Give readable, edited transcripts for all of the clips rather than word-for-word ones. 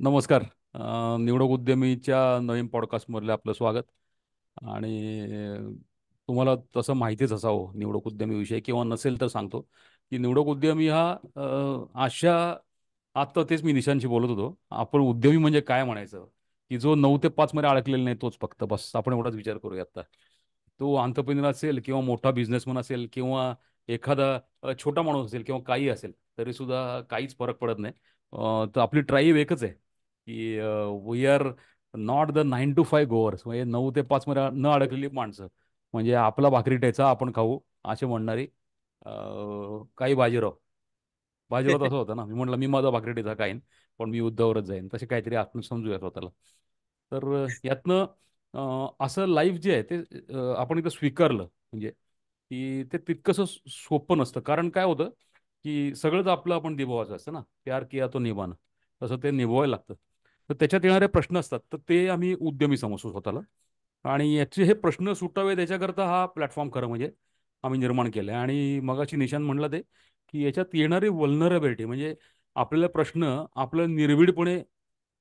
नमस्कार. निवडक उद्यमीच्या नवीन पॉडकास्टमधले आपलं स्वागत. आणि तुम्हाला तसं माहितीच असावं निवडक उद्यमीविषयी, किंवा नसेल तर सांगतो की निवडक उद्यमी हा अशा आत्ता तेच मी निशांशी बोलत होतो. आपण उद्यमी म्हणजे काय म्हणायचं, की जो 9 ते 5 मध्ये अडकलेला नाही तोच फक्त, बस आपण एवढाच विचार करूया आता. तो अंतरप्रिनर असेल किंवा मोठा बिझनेसमन असेल किंवा एखादा छोटा माणूस असेल किंवा काही असेल, तरी सुद्धा काहीच फरक पडत नाही. तर आपली ट्राईब एकच आहे की we are not the 9 to 5 goers, म्हणजे 9 ते 5 मध्ये न अडकलेली माणसं. म्हणजे आपला भाकरी टेचा आपण खाऊ असे म्हणणारी काही बाजीराव. बाजीराव तसं होतं ना, मी म्हटलं मी माझा भाकरी टेचा खाईन, पण मी युद्धावरच जाईन, तसे काहीतरी आपण समजूया स्वतःला. तर यातनं असं लाईफ जे आहे ते आपण इथं स्वीकारलं म्हणजे की ते तितकंसं सोपं नसतं. कारण काय होतं की सगळंच आपलं आपण निभवायचं असतं ना, प्यार किया तो निभाना, तसं ते निभवायला लागतं. तर त्याच्यात येणारे प्रश्न असतात, तर ते आम्ही उद्यमी समजतो स्वतःला. आणि याचे हे प्रश्न सुटावे त्याच्याकरता हा प्लॅटफॉर्म खरं म्हणजे आम्ही निर्माण केला आहे. आणि मगाशी निशांत म्हणलं ते, की याच्यात येणारी वल्नरेबिलिटी म्हणजे आपल्याला प्रश्न आपलं निर्भीडपणे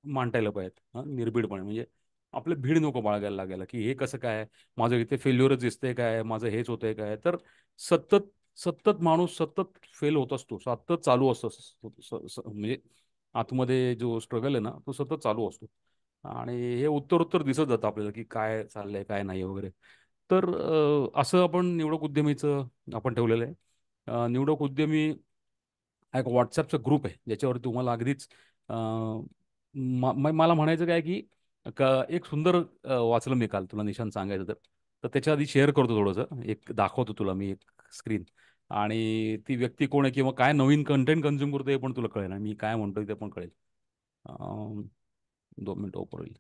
मांडायला पाहिजेत. निर्भीडपणे म्हणजे आपलं भीड नको बाळगायला लागायला, की हे कसं काय, माझं इथे फेल्युअरच दिसतंय काय, माझं हेच होतंय काय. तर सतत सतत माणूस सतत फेल होत असतो, सतत चालू असतो. म्हणजे आतमध्ये जो स्ट्रगल आहे ना, तो सतत चालू असतो. आणि हे उत्तर दिसत जातं आपल्याला, की काय चाललंय काय नाही वगैरे. तर असं आपण निवडक उद्यमीचं आपण ठेवलेलं आहे. निवडक उद्यमी हा एक व्हॉट्सॲपचा ग्रुप आहे, ज्याच्यावर तुम्हाला अगदीच मला म्हणायचं काय की एक सुंदर वाचलं मी काल, तुला निशांत सांगायचं तर. तर त्याच्या आधी शेअर करतो थोडंसं, एक दाखवतो तुला मी एक स्क्रीन. आणि ती व्यक्ती कोण आहे किंवा काय नवीन कंटेंट कन्झ्युम करतो हे पण तुला कळेल आणि मी काय म्हणतोय ते पण कळेल. अं, 2 मिनिटं ओपन होईल.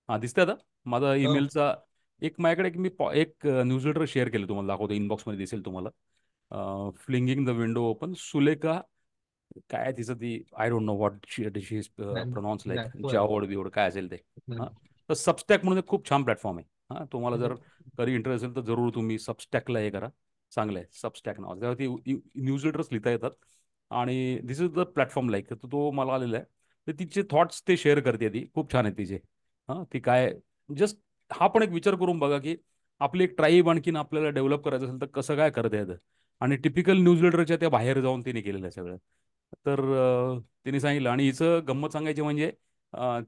हां, दिसतंय आता माझा हो. ईमेलचा. एक माझ्याकडे एक मी एक न्यूजलेटर शेअर केलं, तुम्हाला दाखवतो, इनबॉक्समध्ये दिसेल तुम्हाला. फ्लिंगिंग द विंडो ओपन, सुलेखा काय आहे तिचं, ती I don't know what she is pronouns, like दाखवा. जावड बिवड काय असेल ते. हां. तर सबस्टॅक म्हणून एक खूप छान प्लॅटफॉर्म आहे. हां, तुम्हाला जर कधी इंटरेस्ट असेल तर जरूर तुम्ही सबस्टॅकला हे करा. चांगलं आहे सबस्टॅक नाव, त्यावरती न्यूजलेटर्स लिहिता येतात. आणि दिस इज द प्लॅटफॉर्म, लाईक तर तो मला आलेला आहे. तर तिचे थॉट्स ते शेअर करते ती, खूप छान आहे तिचे. हां, ती काय, जस्ट हा पण एक विचार करून बघा की आपली एक ट्राईब आणखीन आपल्याला डेव्हलप करायचं असेल तर कसं काय करता येतं. आणि टिपिकल न्यूजलेटरच्या त्या बाहेर जाऊन तिने केलेलं आहे सगळं. तर तिने सांगितलं. आणि हिचं गंमत सांगायची म्हणजे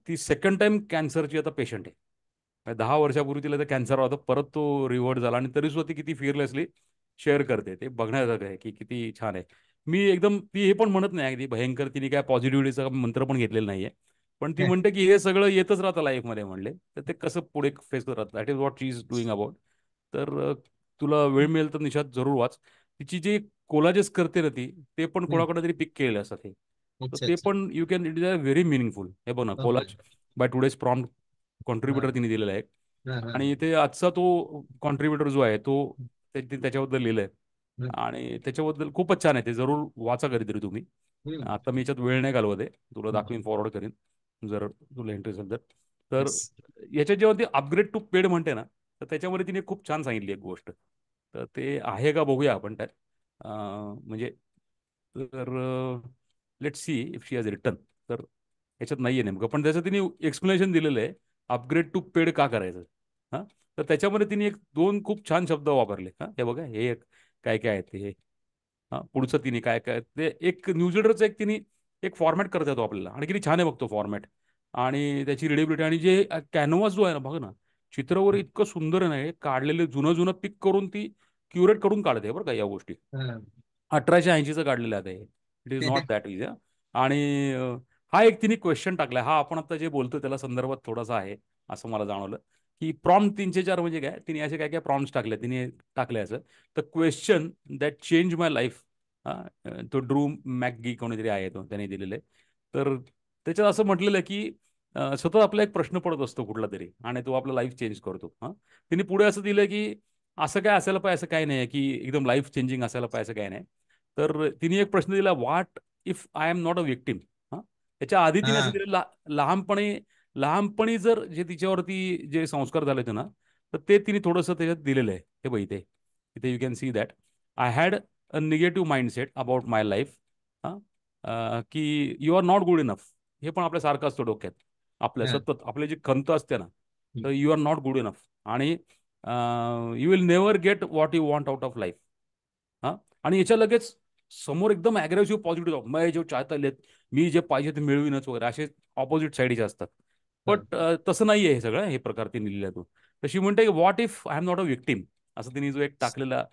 ती सेकंड टाइम कॅन्सरची आता पेशंट आहे. म्हणजे 10 वर्षापूर्वी तिला तर कॅन्सर होता, परत तो रिव्हर्ट झाला, आणि तरी सुद्धा ती किती फिअरलेसली शेअर करते. ते बघण्यासारखं आहे की किती छान आहे. मी एकदम, ती हे पण म्हणत नाही अगदी भयंकर, तिने काय पॉझिटिव्हिटीचा मंत्र पण घेतलेला नाहीये. पण ती म्हणते की हे सगळं येतच राहतं लाईफमध्ये म्हणले, तर ते कसं पुढे फेस करत राहतं, that is what she is doing about. तर तुला वेळ मिळेल तर निशात जरूर वाच. तिची जी कोलाजेस करते ना ती, ते पण कोणाकडे तरी पिक केलेलं असतात हे. तर अच्छा ते अच्छा. पण you can, it is a very meaningful. हे बघ ना, okay. Collage by today's prompt हा कॉन्ट्रीब्युटर तिने दिलेला आहे. हा हा. आणि इथे आजचा तो कॉन्ट्रीब्युटर जो आहे तो त्याच्याबद्दल लिहिलंय. आणि त्याच्याबद्दल खूपच छान आहे ते, जरूर वाचा कधीतरी तुम्ही. आता मी याच्यात वेळ नाही घालवत आहे, तुला दाखवीन, फॉरवर्ड करीन जर तुला इंटरेस्ट असेल तर. तर येस. याच्यात जेव्हा ती अपग्रेड टू पेड म्हणते ना, तर त्याच्यामध्ये तिने खूप छान सांगितली एक गोष्ट. तर ते आहे का बघूया आपण त्यात. म्हणजे तर let see if she has return. तर याच्यात नाहीये नेमकं, पण त्याचं तिने एक्सप्लेनेशन दिलेलं आहे अपग्रेड टू पेड का करायचं. हां. तर त्याच्यामध्ये तिने एक दोन खूप छान शब्द वापरले. हां, हे बघा, हे एक काय काय आहेत ते हे. हां, पुढचं तिने काय काय ते एक न्यूजलेटरचं एक तिने एक फॉर्मॅट करता येतो आपल्याला, आणि किती छान आहे बघतो फॉर्मॅट. आणि त्याची रिडेबिलिटी आणि जे कॅनव्हास जो आहे ना, बघ ना, चित्रवर इतकं सुंदर आहे ना, हे काढलेले जुनं जुनं पिक करून ती क्युरेट करून काढते बरं का या गोष्टी. हा. 1880चं काढलेलं आहे ते. It is not that is. आणि हा एक तिने क्वेश्चन टाकलाय, हा आपण आता जे बोलतो त्याला संदर्भात थोडासा आहे असं मला जाणवलं. की प्रॉम्प्ट 304 म्हणजे काय, तिने असे काय काय प्रॉम्प्ट्स टाकले, तिने टाकले असं. तर question that change my life. तो ड्रू मॅकगी कोणीतरी आहे, तो त्याने दिलेलं आहे. तर त्याच्यात असं म्हटलेलं आहे की सतत आपला एक प्रश्न पडत असतो कुठला तरी, आणि तो आपला लाईफ चेंज करतो. हां. तिने पुढे असं दिलं की असं काय असायला पाहिजे, असं काही नाही की एकदम लाईफ चेंजिंग असायला पाहिजे, असं काही नाही. तर तिने एक प्रश्न दिला, what if I am not a victim. हां. त्याच्या आधी तिने असं हा. दिलं, लहानपणी लहानपणी जर जे तिच्यावरती जे संस्कार झाले होते ना, तर ते तिने थोडंसं त्याच्यात दिलेलं आहे. हे बघ इथे, इथे you can see that I had a negative mindset about my life. हां. की you are not good enough. हे पण आपल्यासारखं असतं डोक्यात. आपल्या हा. सतत आपली जी खंत असते ना, हम्म. तर you are not good enough. आणि you will never get what you want out of life. हां. आणि याच्या लगेच समोर एकदम अग्रेसिव्ह पॉझिटिव्ह, मैं जो चाहता लेत, मी जे पाहिजे ते मिळविनच वगैरे, असे ऑपोजिट साईडचे असतात. हा. बट तसं नाहीये हे सगळं, हे प्रकार ती लिहिल्यातून. तशी म्हणते की what if I am not a victim, असं तिने जो एक टाकलेला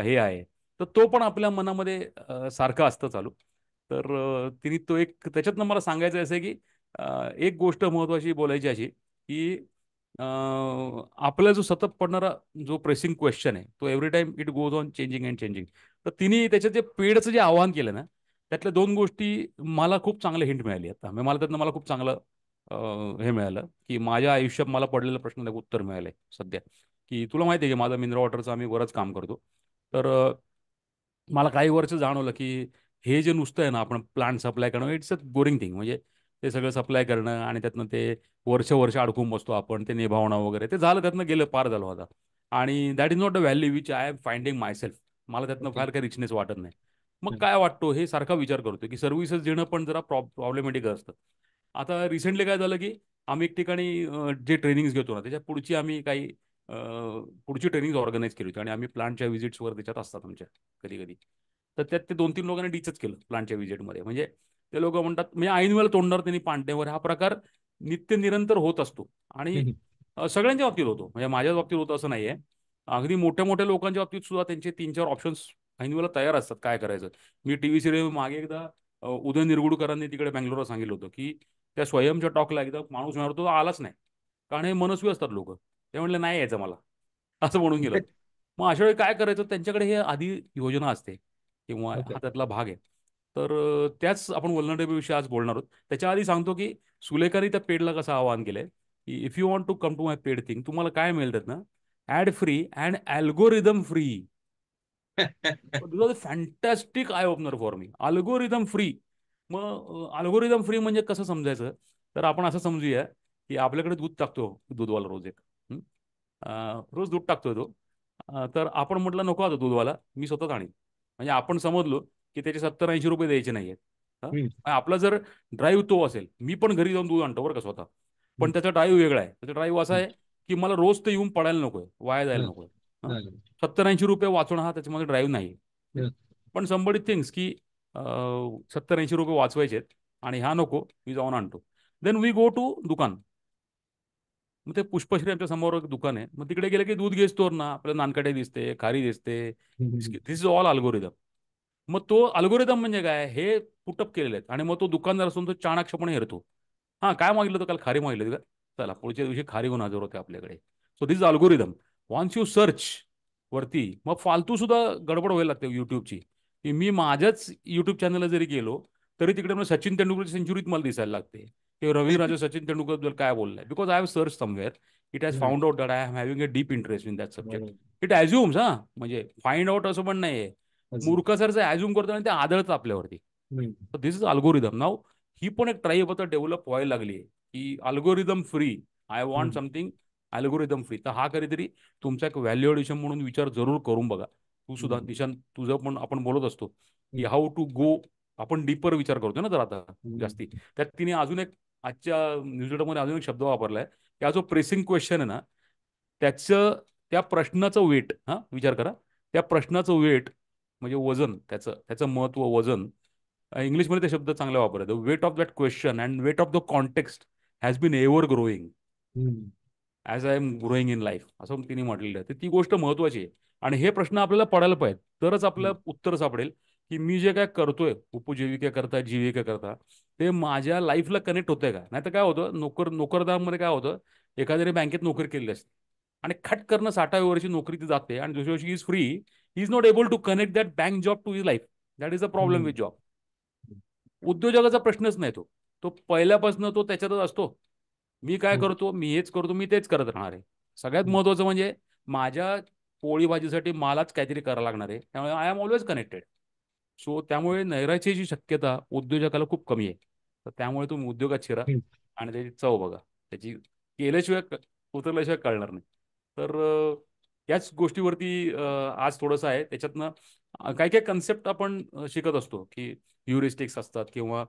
हे आहे. तर तो पण आपल्या मनामध्ये सारखं असतं चालू. तर तिने तो एक त्याच्यातनं मला सांगायचं असं आहे की एक गोष्ट महत्वाची बोलायची अशी की आपला जो सतत पडणारा जो प्रेसिंग क्वेश्चन आहे, तो every time it goes on changing and changing. तर तिने त्याच्यात जे पेडचं जे आव्हान केलं ना, त्यातल्या दोन गोष्टी मला खूप चांगलं हिंट मिळाली. आता म्हणजे मला त्यातनं मला खूप चांगलं हे मिळालं की माझ्या आयुष्यात मला पडलेल्या प्रश्नाला उत्तर मिळालंय सध्या. की तुला माहिती आहे की माझं मिनरल वॉटरचं आम्ही बरंच काम करतो. तर मला काही वर्ष जाणवलं की हे जे नुसतं आहे ना, आपण प्लांट सप्लाय करणं, इट्स अ बोरिंग थिंग. म्हणजे ते सगळं सप्लाय करणं आणि त्यातनं ते वर्ष वर्ष अडकून बसतो आपण, ते निभावणं वगैरे, ते झालं, त्यातनं गेलं, पार झालं आता. आणि that is not a value which I am finding myself. मला त्यातनं ओके. फार काही रिचनेस वाटत नाही. मग हम्म. काय वाटतो हे सारखा विचार करतो की सर्व्हिसेस देणं पण जरा प्रॉब्लेमॅटिक असतं. आता रिसेंटली काय झालं की आम्ही एक ठिकाणी जे ट्रेनिंग्स घेतो ना, त्याच्या पुढची आम्ही काही अ, पुढची ट्रेनिंग ऑर्गनाईज केली होती आणि आम्ही प्लांटच्या व्हिजिट्सवर त्याच्यात असतात आमच्या कधी कधी. तर त्यात ते 2-3 लोकांनी डीचच केलं प्लांटच्या व्हिजिटमध्ये. म्हणजे ते लोक म्हणतात, म्हणजे ऐन वेळेला तोंडावर त्यांनी पांट्यावर, हा प्रकार नित्य निरंतर होत असतो. आणि हम्म. सगळ्यांच्या बाबतीत होतो, म्हणजे माझ्याच बाबतीत होतं असं नाहीये. अगदी मोठ्या मोठ्या लोकांच्या बाबतीत सुद्धा त्यांचे 3-4 ऑप्शन्स ऐन वेळेला तयार असतात काय करायचं. मी टीव्ही सिरियल मागे एकदा उदय निरगुडकरांनी तिकडे बँगलोरला सांगितलं होतं की त्या स्वयंच्या टॉकला एकदा माणूस म्हणणार तो आलाच नाही, कारण हे मनस्वी असतात लोक. ते म्हणले नाही यायचं मला, असं म्हणून गेलं. मग अशा वेळी काय करायचं, त्यांच्याकडे हे आधी योजना असते किंवा ओके. हा त्यातला भाग आहे. तर त्याच आपण वल्नरेबल विषयी आज बोलणार आहोत. त्याच्या आधी सांगतो की सुलेखाने त्या पेडला कसं आवाहन केलंय की if you want to come to my paid thing, तुम्हाला काय मिळतात ना, ad free and algorithm free. This was a fantastic eye opener for me. Algorithm free. मग अल्गोरिदम फ्री म्हणजे कसं समजायचं, तर आपण असं समजूया की आपल्याकडे दूध टाकतो दूधवाला रोज एक. हं? रोज दूध टाकतोय तो. तर आपण म्हटलं नको आता दूधवाला, मी स्वतःच आणीन. म्हणजे आपण समजलो की त्याचे 70-80 रुपये द्यायचे नाहीयेत. हं? हम्म. आपला जर ड्राईव्ह तो असेल, मी पण घरी जाऊन दूध आणतो बरं का स्वतः. पण हम्म. त्याचा ड्राईव्ह वेगळा आहे. त्याचा ड्राईव्ह असा हम्म. आहे की मला रोज ते येऊन पडायला नकोय, वाया हा. जायला नकोय. हा. 70-80 रुपये वाचवणं हा त्याच्यामध्ये ड्राईव्ह नाही. हा. पण समबडी थिंग्स की 70-80 रुपये वाचवायचे आणि हा नको, मी जाऊन आणतो. देन वी गो टू दुकान. मग ते पुष्पश्री आमच्या समोर एक दुकान आहे. मग तिकडे गेलं की दूध घे स्टोअर ना, आपल्याला नानकटे दिसते, खारी दिसते. हम्म. दिस इज ऑल अल्गोरिदम. मग तो अल्गोरिदम म्हणजे काय, हे पुटअप केलेले आहेत. आणि मग तो दुकानदार असून तो चाणाक्षपणे हेरतो. हां, काय मागितलं तर काल खारी मागितली का, चला पुढच्या दिवशी खारी घेऊन हजर होते आपल्याकडे. So this is algorithm. Once you search वरती, मग फालतू सुद्धा गडबड व्हायला लागते युट्यूबची. की मी माझ्याच युट्यूब चॅनलला जरी गेलो, तरी तिकडे मग सचिन तेंडुलकरची सेंचुरीत मला दिसायला लागते. की रविराजा सचिन तेंडुलकर काय बोललाय, because I have search somewhere. It has hmm. Found out that I am having a deep interest in that subject. बरोबर. इट ॲझ्युम्स, हा म्हणजे फाइंड आउट असं पण नाहीये. अजून. मूर्खासारखं ॲझ्युम करतो आणि ते आदळतं आपल्यावरती. हम्म. तर दिस इज अल्गोरिदम. नाव ही पण एक ट्राईब आता डेव्हलप व्हायला लागली आहे की अल्गोरिदम फ्री. आय वॉन्ट हम्म. Something algorithm free. तर हा कधीतरी तुमचा एक व्हॅल्यू एडिशन म्हणून विचार जरूर करून बघा. तू सुद्धा हम्म. निशांत, तुझं पण आपण बोलत असतो की हम्म. How to go. आपण डीपर विचार करतो ना तर आता हम्म. जास्ती. त्यात तिने अजून एक आजच्या न्यूजलेटरमध्ये अजून एक शब्द वापरलाय की हा जो प्रेसिंग क्वेश्चन आहे ना, त्याचं त्या प्रश्नाचं वेट, हा विचार करा, त्या प्रश्नाचं वेट म्हणजे वजन, त्याचं त्याचं महत्व, वजन. इंग्लिशमध्ये ते शब्द चांगला वापरला, the weight of that question and weight of the context has been ever growing hmm. As I am growing in life, असं तिने म्हटलेलं आहे. तर ती गोष्ट महत्वाची आहे. आणि हे प्रश्न आपल्याला पडायला पाहिजेत, तरच आपल्याला उत्तर सापडेल की मी जे काय करतोय उपजीविकेकरता, जीविकेकरता, ते माझ्या लाईफला कनेक्ट होतंय का. नाही तर काय होतं, नोकरदारामध्ये काय होतं, एखाद्याने बँकेत नोकरी केली असते आणि खट करणं 60व्या वर्षी नोकरी ती जाते आणि दुसऱ्या वर्षी is free. He is not able to connect that bank job to his life. That is a problem hmm. With job. उद्योजकाचा प्रश्नच नाही तो. तो पहिल्यापासून तो त्याच्यातच असतो. मी काय हम्म. करतो, मी हेच करतो, मी तेच करत राहणार आहे. सगळ्यात महत्वाचं म्हणजे माझ्या पोळी भाजीसाठी मलाच काहीतरी करावं लागणार आहे. त्यामुळे I am always connected. So त्यामुळे नैराश्याची शक्यता उद्योजकाला खूप कमी आहे. तर त्यामुळे तुम्ही उद्योगात शिरा हम्म. आणि त्याची चव बघा. त्याची केल्याशिवाय उतरल्याशिवाय कळणार नाही. तर याच गोष्टीवरती आज थोडंसं आहे. त्याच्यातनं काही काही कन्सेप्ट आपण शिकत असतो की ह्युरिस्टिक्स असतात किंवा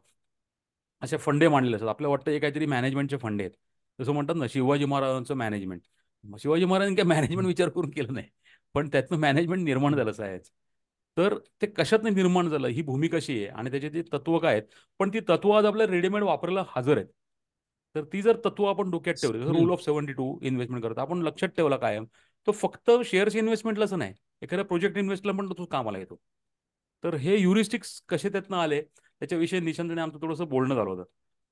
असे फंडे मांडलेले असतात. आपल्याला वाटतं हे काहीतरी मॅनेजमेंटचे फंडे आहेत. जसं म्हणतात ना, शिवाजी महाराजांचं मॅनेजमेंट. शिवाजी महाराजांनी काय मॅनेजमेंट विचार करून केलं नाही. पण त्यातनं मॅनेजमेंट निर्माण झालं सायच. तर ते कशातनं निर्माण झालं, ही भूमी कशी आहे आणि त्याची ती तत्व काय आहेत. पण ती तत्व आज आपल्या रेडीमेड वापरायला हजर आहेत. तर ती जर तत्व आपण डोक्यात ठेवली, जसं हम्म. रूल ऑफ 72 इन्व्हेस्टमेंट करता आपण लक्षात ठेवला कायम, तो फक्त शेअर्स इन्व्हेस्टमेंटलाच नाही, एखाद्या प्रोजेक्ट इन्व्हेस्टला पण तो कामाला येतो. तर हे युरिस्टिक्स कसे त्यातनं आले, त्याच्याविषयी निशांतने आमचं थोडंसं बोलणं झालं होतं.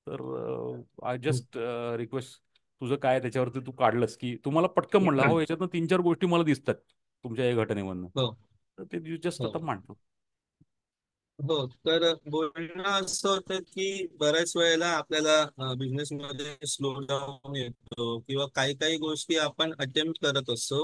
तर आय जस्ट रिक्वेस्ट, तुझं काय त्याच्यावरती तू काढलंस, की तुम्हाला पटकन म्हणलं, हो याच्यातनं 3-4 गोष्टी मला दिसतात तुमच्या या घटनेमधनं. हो. तर ते जस्ट हो. आता मांडतो. हो, तर बोलणं असं होतं की बऱ्याच वेळेला आपल्याला बिझनेस मध्ये स्लो डाऊन येतो किंवा काही काही गोष्टी आपण अटेम्प्ट करत असतो,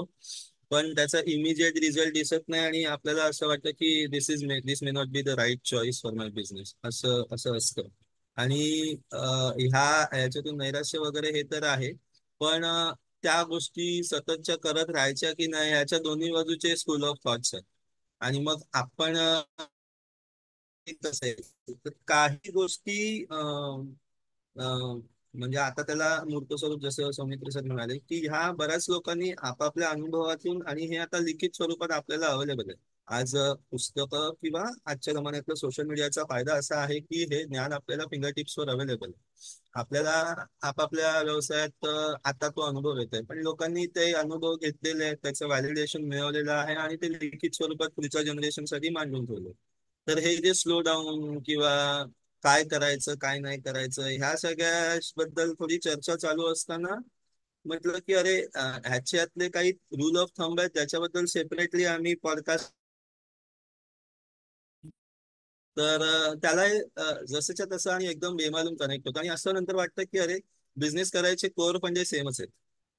पण त्याचा इमिजिएट रिझल्ट दिसत नाही आणि आपल्याला असं वाटतं की this may not be the right choice for my business, असं असं असतं. आणि ह्याच्यातून नैराश्य वगैरे हे तर आहे, पण त्या गोष्टी सततच्या करत राहायच्या की नाही, ह्याच्या दोन्ही बाजूचे स्कूल ऑफ थॉट्स आहेत. आणि मग आपण कसं आहे, तर काही गोष्टी म्हणजे आता त्याला मूर्त स्वरूप जसं सौमित्र सर म्हणाले की ह्या बऱ्याच लोकांनी आपापल्या अनुभवातून, आणि हे आता लिखित स्वरूपात आपल्याला अवेलेबल आहे. आज पुस्तकं किंवा आजच्या जमान्यातलं सोशल मीडियाचा फायदा असा आहे की हे ज्ञान आपल्याला फिंगर टिप्सवर अवेलेबल आहे. आपल्याला आपापल्या व्यवसायात आता तो अनुभव येतोय, पण लोकांनी ते अनुभव घेतलेले आहेत, त्याचं व्हॅलिडेशन मिळवलेलं आहे आणि ते लिखित स्वरूपात पुढच्या जनरेशनसाठी मांडून ठेवले. तर हे जे स्लो डाऊन किंवा काय करायचं काय नाही करायचं ह्या सगळ्या बद्दल थोडी चर्चा चालू असताना म्हटलं की अरे ह्याच्यातले काही रूल ऑफ थंब आहेत ज्याच्याबद्दल सेपरेटली आम्ही पॉडकास्ट, तर त्याला जसंच्या तसं आणि एकदम बेमालूम कनेक्ट होतं आणि असं नंतर वाटतं की अरे बिझनेस करायचे कोर म्हणजे सेमच आहेत.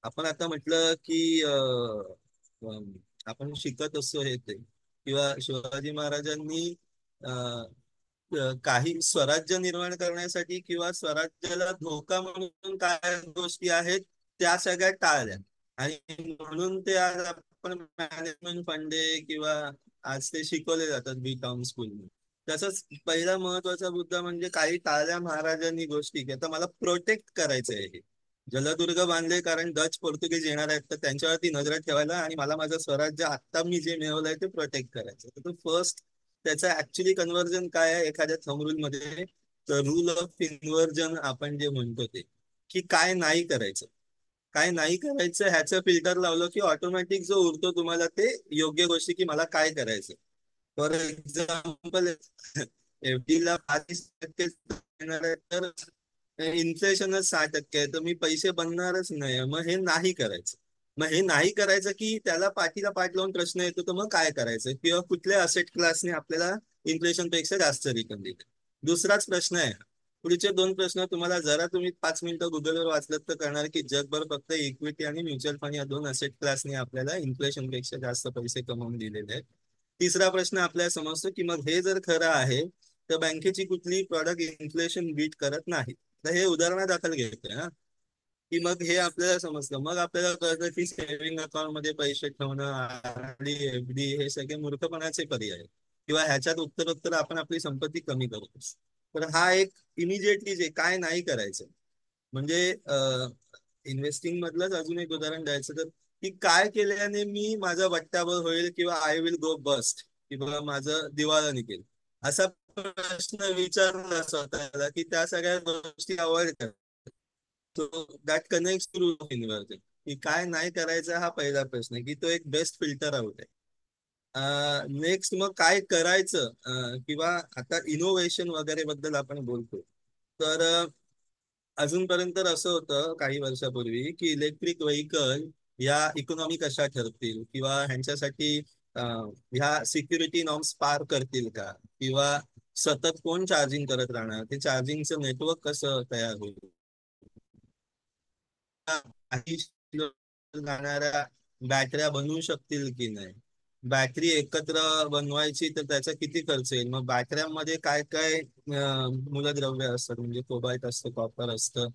आपण आता म्हटलं की आपण शिकत असतो हे ते, किंवा शिवाजी महाराजांनी काही स्वराज्य निर्माण करण्यासाठी किंवा स्वराज्याला धोका म्हणून काय गोष्टी आहेत त्या सगळ्या टाळल्या. आणि म्हणून ते आज आपण मॅनेजमेंट फंडे किंवा आज ते शिकवले जातात बी टाउन स्कूल. तसंच पहिला महत्वाचा मुद्दा म्हणजे काही टाळल्या महाराजांनी गोष्टी की आता मला प्रोटेक्ट करायचं आहे हे. जलदुर्ग बांधले कारण डच पोर्तुगीज येणार आहेत, तर त्यांच्यावरती नजर ठेवायला आणि मला माझं स्वराज्य आता मी जे मिळवलंय ते प्रोटेक्ट करायचं. तर फर्स्ट त्याचं ऍक्च्युली कन्व्हर्जन काय आहे एखाद्या थंब रूल मध्ये, तर रूल ऑफ इन्व्हर्जन आपण जे म्हणतो ते, की काय नाही करायचं. काय नाही करायचं ह्याचं फिल्टर लावलं की ऑटोमॅटिक जो उरतो तुम्हाला ते योग्य गोष्टी की मला काय करायचं. फॉर एक्झाम्पल, एफडी ला 5% येणार आहे, तर इन्फ्लेशनच 6% आहे, तर मी पैसे बनणारच नाही, मग हे नाही करायचं. मग हे नाही करायचं की त्याला पाठीला पाठ लावून प्रश्न येतो, तर मग काय करायचं किंवा कुठल्या असेट क्लासने आपल्याला इन्फ्लेशन पेक्षा जास्त रिटर्न देईल. दुसराच प्रश्न आहे. पुढचे दोन प्रश्न तुम्हाला जरा तुम्ही 5 मिनिटं गुगलवर वाचलं तर कळणार की जगभर फक्त इक्विटी आणि म्युच्युअल फंड या दोन असेट क्लासने आपल्याला इन्फ्लेशन पेक्षा जास्त पैसे कमवून दिलेले आहेत. तिसरा प्रश्न आपल्याला समजतो की मग हे जर खरं आहे तर बँकेची कुठलीही प्रॉडक्ट इन्फ्लेशन बीट करत नाही. तर हे उदाहरणादाखल घ्यायचंय हा, की मग हे आपल्याला समजतं. मग आपल्याला कळतं की सेव्हिंग अकाउंट मध्ये पैसे ठेवणं, आरडी, एफडी हे सगळे मूर्खपणाचे पर्याय आहेत. किंवा ह्याच्यात उत्तरोत्तर आपण आपली संपत्ती कमी करतो. तर हा एक इमिजिएटली जे काय नाही करायचं म्हणजे इन्व्हेस्टिंग मधलंच अजून एक उदाहरण द्यायचं तर, की काय केल्याने मी माझा बट्टाबोळ होईल किंवा आय विल गो बस्ट, किंवा माझं दिवाळं निघेल, असा प्रश्न विचारला स्वतःला की त्या सगळ्या गोष्टी अवॉइड कर. तो दॅट कनेक्ट टू इन्व्हर्जन, की काय नाही करायचा हा पहिला प्रश्न आहे, की तो एक बेस्ट फिल्टर आउट आहे. नेक्स्ट मग काय करायचं, किंवा आता इनोव्हेशन वगैरे बद्दल आपण बोलतो, तर अजूनपर्यंत असं होतं काही वर्षापूर्वी की इलेक्ट्रिक व्हेकल या इकॉनॉमी कशा ठरतील किंवा ह्यांच्यासाठी ह्या सिक्युरिटी नॉर्म्स पार करतील का, किंवा सतत कोण चार्जिंग करत राहणार, ते चार्जिंगचं नेटवर्क कसं तयार होईल, काही जाणाऱ्या बॅटऱ्या बनवू शकतील की नाही, बॅटरी एकत्र बनवायची तर त्याचा किती खर्च येईल, मग बॅटऱ्यांमध्ये काय काय मूलद्रव्य असतात, म्हणजे कोबाल्ट असतं, कॉपर असतं,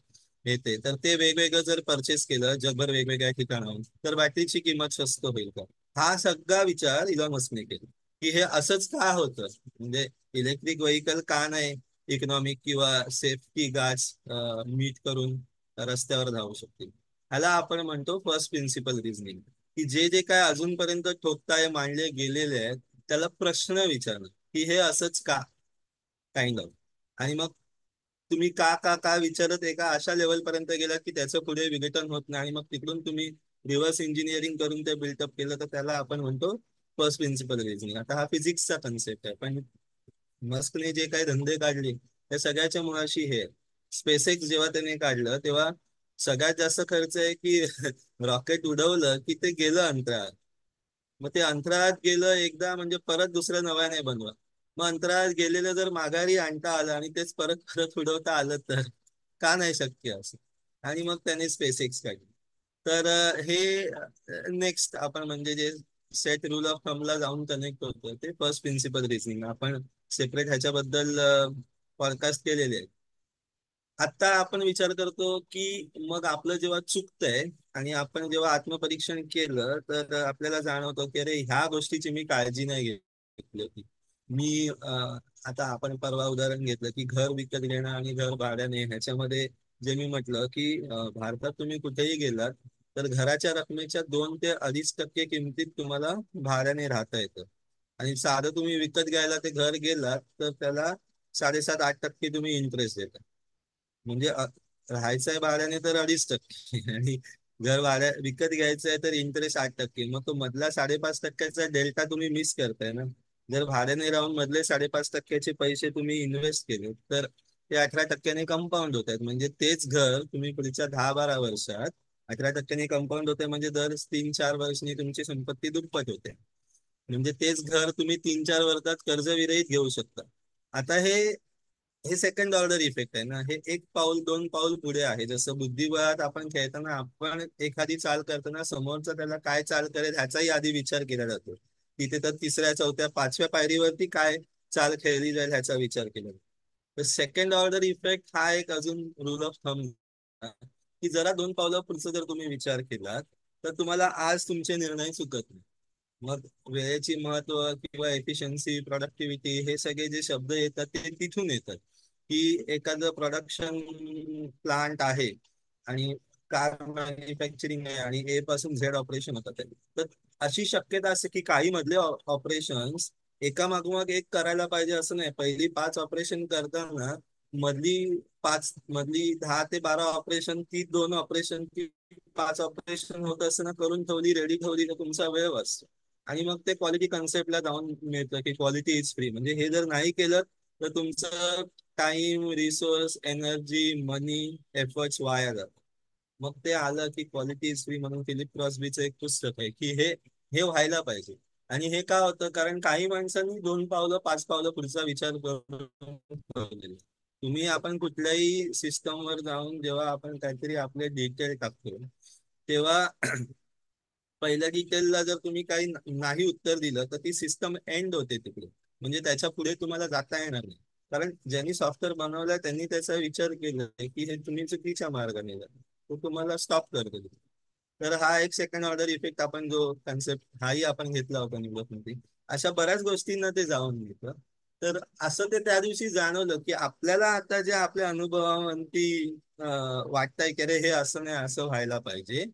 हे ते, तर ते वेगवेगळं जर परचेस केलं जगभर वेगवेगळ्या ठिकाणाहून तर बॅटरीची किंमत स्वस्त होईल का. हा सगळा विचार इलॉन मस्कने केला की हे असंच का होतं, म्हणजे इलेक्ट्रिक व्हेकल का नाही, इकॉनॉमिक किंवा सेफ्टी गार्ड्स मीट करून रस्त्यावर धावू शकतील. ह्याला आपण म्हणतो फर्स्ट प्रिन्सिपल रिझनिंग, की जे जे काय अजूनपर्यंत ठोकताय मांडले गेलेले आहेत त्याला प्रश्न विचारणं, की हे असंच का, काइंड ऑफ. आणि मग तुम्ही का विचारत एका अशा लेवल पर्यंत गेला की त्याचं पुढे विघटन होत नाही, आणि मग तिकडून तुम्ही रिव्हर्स इंजिनिअरिंग करून ते बिल्टअप केलं, तर त्याला आपण म्हणतो फर्स्ट प्रिन्सिपल रिझनिंग. आता हा फिजिक्सचा कन्सेप्ट आहे, पण मस्कने जे काही धंदे काढले त्या सगळ्याच्या मुळाशी हे स्पेसएक्स जेव्हा त्याने काढलं तेव्हा सगळ्यात जास्त खर्च आहे की रॉकेट उडवलं की ते गेलं अंतराळात. मग ते अंतराळात गेलं एकदा म्हणजे परत दुसरं नव्याने बनवा. मग अंतराळात गेलेलं जर माघारी आणता आलं आणि तेच परत परत उडवता आलं तर का नाही शक्य असं. आणि मग त्याने स्पेस एक्स काढली. तर हे नेक्स्ट आपण म्हणजे जे सेट रूल ऑफ थंबला जाऊन कनेक्ट होतं ते फर्स्ट प्रिन्सिपल रिझनिंग आपण सेपरेट ह्याच्याबद्दल पॉडकास्ट केलेले आहे. आता आपण विचार करतो की मग आपलं जेव्हा चुकतंय आणि आपण जेव्हा आत्मपरीक्षण केलं तर आपल्याला जाणवतो की अरे ह्या गोष्टीची मी काळजी नाही घेतली होती. मी आता आपण परवा उदाहरण घेतलं की घर विकत घेणं आणि घर भाड्याने, ह्याच्यामध्ये जे मी म्हटलं की भारतात तुम्ही कुठेही गेलात तर घराच्या रकमेच्या 2 ते 2.5% किमतीत तुम्हाला भाड्याने राहता येतं. आणि साधं तुम्ही विकत घ्यायला ते घर गेलात तर त्याला 7.5-8% तुम्ही इंटरेस्ट देता. म्हणजे राहायचं आहे भाड्याने तर 2.5% आणि घर भाड्या विकत घ्यायचं आहे तर इंटरेस्ट 8%. मग तो मधला 5.5%चा डेल्टा तुम्ही मिस करताय ना. जर भाड्याने राहून मधले 5.5%चे पैसे तुम्ही इन्व्हेस्ट केले तर ते 18%ने कंपाऊंड होत आहेत. म्हणजे तेच घर तुम्ही पुढच्या 10-12 वर्षात 18%ने कंपाऊंड होते, म्हणजे दर 3-4 वर्षांनी तुमची संपत्ती दुप्पट होते. म्हणजे तेच घर तुम्ही 3-4 वर्षात कर्जविरहित घेऊ शकता. आता हे हे सेकंड ऑर्डर इफेक्ट आहे ना. हे एक पाऊल 2 पाऊल पुढे आहे. जसं बुद्धिबळात आपण खेळताना आपण एखादी चाल करताना समोरचा त्याला काय चाल करेल ह्याचाही आधी विचार केला जातो. तिथे तर 3ऱ्या 4थ्या 5व्या पायरीवरती काय चाल खेळली जाईल ह्याचा विचार केला जातो. तर सेकंड ऑर्डर इफेक्ट हा एक अजून रूल ऑफ थंब, की जरा 2 पावलं पुढचं जर तुम्ही विचार केलात तर तुम्हाला आज तुमचे निर्णय चुकत नाही. मग वेळेची महत्व किंवा एफिशियन्सी, प्रोडक्टिव्हिटी हे सगळे जे शब्द येतात ते तिथून येतात. की एखादं प्रोडक्शन प्लांट आहे आणि कार मॅन्युफॅक्चरिंग आहे आणि ए पासून झेड ऑपरेशन होतात आहे. तर अशी शक्यता असते की काही मधले ऑपरेशन्स एका मागोमाग एक करायला पाहिजे असं नाही. पहिली 5 ऑपरेशन करताना मधली 10 ते 12 ऑपरेशन, ती 2 ऑपरेशन की 5 ऑपरेशन होत असताना करून ठेवली, रेडी ठेवली तर तुमचा वेळ वाचतो. आणि मग ते क्वालिटी कन्सेप्टला जाऊन मिळतं की क्वालिटी इज फ्री. म्हणजे हे जर नाही केलं तर तुमचं टाइम, रिसोर्स, एनर्जी, मनी, एफर्ट्स वाया जातात. मग ते आलं की क्वालिटी इज फ्री म्हणून फिलिप क्रॉस्बीचं एक पुस्तक आहे की हे हे व्हायला पाहिजे. आणि हे का होतं, कारण काही माणसांनी 2 पावलं 5 पावलं पुढचा विचार करून ठेवलेला. तुम्ही आपण कुठल्याही सिस्टमवर जाऊन जेव्हा आपण काहीतरी आपले डिटेल टाकतो तेव्हा पहिल्या डिटेलला जर तुम्ही काही नाही उत्तर दिलं तर ती सिस्टम एंड होते तिकडे. म्हणजे त्याच्या पुढे तुम्हाला जाता येणार नाही. कारण ज्यांनी सॉफ्टवेअर बनवलाय त्यांनी त्याचा विचार केलाय की हे तुम्ही चुकीच्या मार्गाने जाता, तो तुम्हाला स्टॉप करतो. तर हा एक सेकंड ऑर्डर इफेक्ट आपण जो कन्सेप्ट हाही आपण घेतला होता निवडणुकीत. अशा बऱ्याच गोष्टींना ते जाऊन घेतं. तर असं ते त्या दिवशी जाणवलं की आपल्याला आता जे आपल्या अनुभवावरती वाटतंय की अरे हे असं नाही असं व्हायला पाहिजे,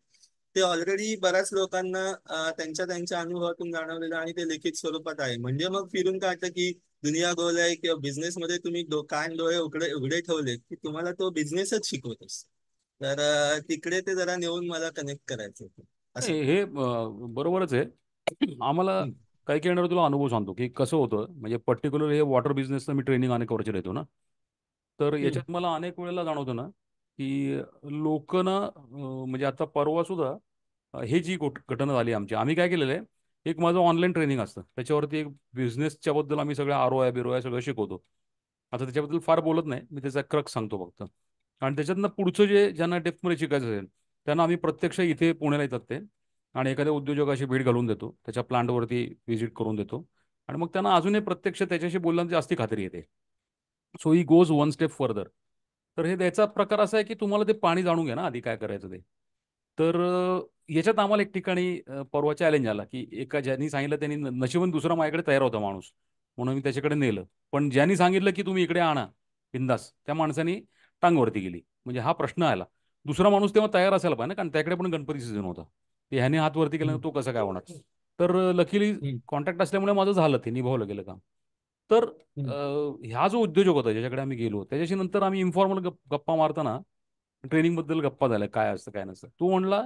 ते ऑलरेडी बऱ्याच लोकांना त्यांच्या त्यांच्या अनुभवातून जाणवलेलं आणि ते लिखित स्वरूपात आहे. म्हणजे मग फिरून काढतं की दुनिया गोल आहे किंवा बिझनेसमध्ये तुम्ही कान डोळे उघडे उघडे ठेवले की तुम्हाला तो बिझनेसच शिकवत असतो. तर तिकडे ते जरा नेऊन मला कनेक्ट करायचं होतं असं. हे बरोबरच आहे. आम्हाला हम्म, काही काही येणार तुला अनुभव सांगतो की कसं होतं. म्हणजे पर्टिक्युलर हे वॉटर बिझनेसचं मी ट्रेनिंग अनेक वर्ष देतो ना. तर हम्म, याच्यात मला अनेक वेळेला जाणवतं ना की लोक ना म्हणजे आता परवा सुद्धा हे जी घटना झाली आमची, आम्ही काय केलेलं आहे, एक माझं ऑनलाईन ट्रेनिंग असतं त्याच्यावरती एक बिझनेसच्या बद्दल आम्ही सगळं आर बिरो आहे सगळं शिकवतो. आता त्याच्याबद्दल फार बोलत नाही मी, त्याचा क्रक सांगतो फक्त. आणि त्याच्यातनं पुढचं जे ज्यांना डेप्थमध्ये शिकायचं असेल त्यांना आम्ही प्रत्यक्ष इथे पुण्याला येतात ते, आणि एखाद्या उद्योजकाशी भेट घालून देतो, त्याच्या प्लांटवरती व्हिजिट करून देतो. आणि मग त्यांना अजूनही प्रत्यक्ष त्याच्याशी बोलल्यानं जास्ती खात्री येते. So he goes one step further. तर हे द्यायचा प्रकार असा आहे की तुम्हाला ते पाणी जाणून घ्या ना आधी काय करायचं ते. तर याच्यात आम्हाला एक ठिकाणी परवा चॅलेंज आला की एका ज्यांनी सांगितलं त्यांनी नशिबन दुसरा माझ्याकडे तयार होता माणूस, म्हणून मी त्याच्याकडे नेलं. पण ज्यांनी सांगितलं की तुम्ही इकडे आणा बिंदास त्या माणसाने टांगवरती गेली. म्हणजे हा प्रश्न आला. दुसरा माणूस तेव्हा तयार असायला पाहिजे ना, कारण त्याकडे पण गणपती सीझन होता. ते ह्याने हात वरती केला, हम्म, तो कसं काय होणार. तर लकीली हम्म, कॉन्टॅक्ट असल्यामुळे माझं झालं, ते निभावलं गेलं काम. तर हम्म, ह्या जो उद्योजक होता ज्याच्याकडे आम्ही गेलो, त्याच्याशी नंतर आम्ही इन्फॉर्मल गप्पा मारताना ट्रेनिंग बद्दल गप्पा झाल्या, काय असतं काय नसतं. तो म्हणला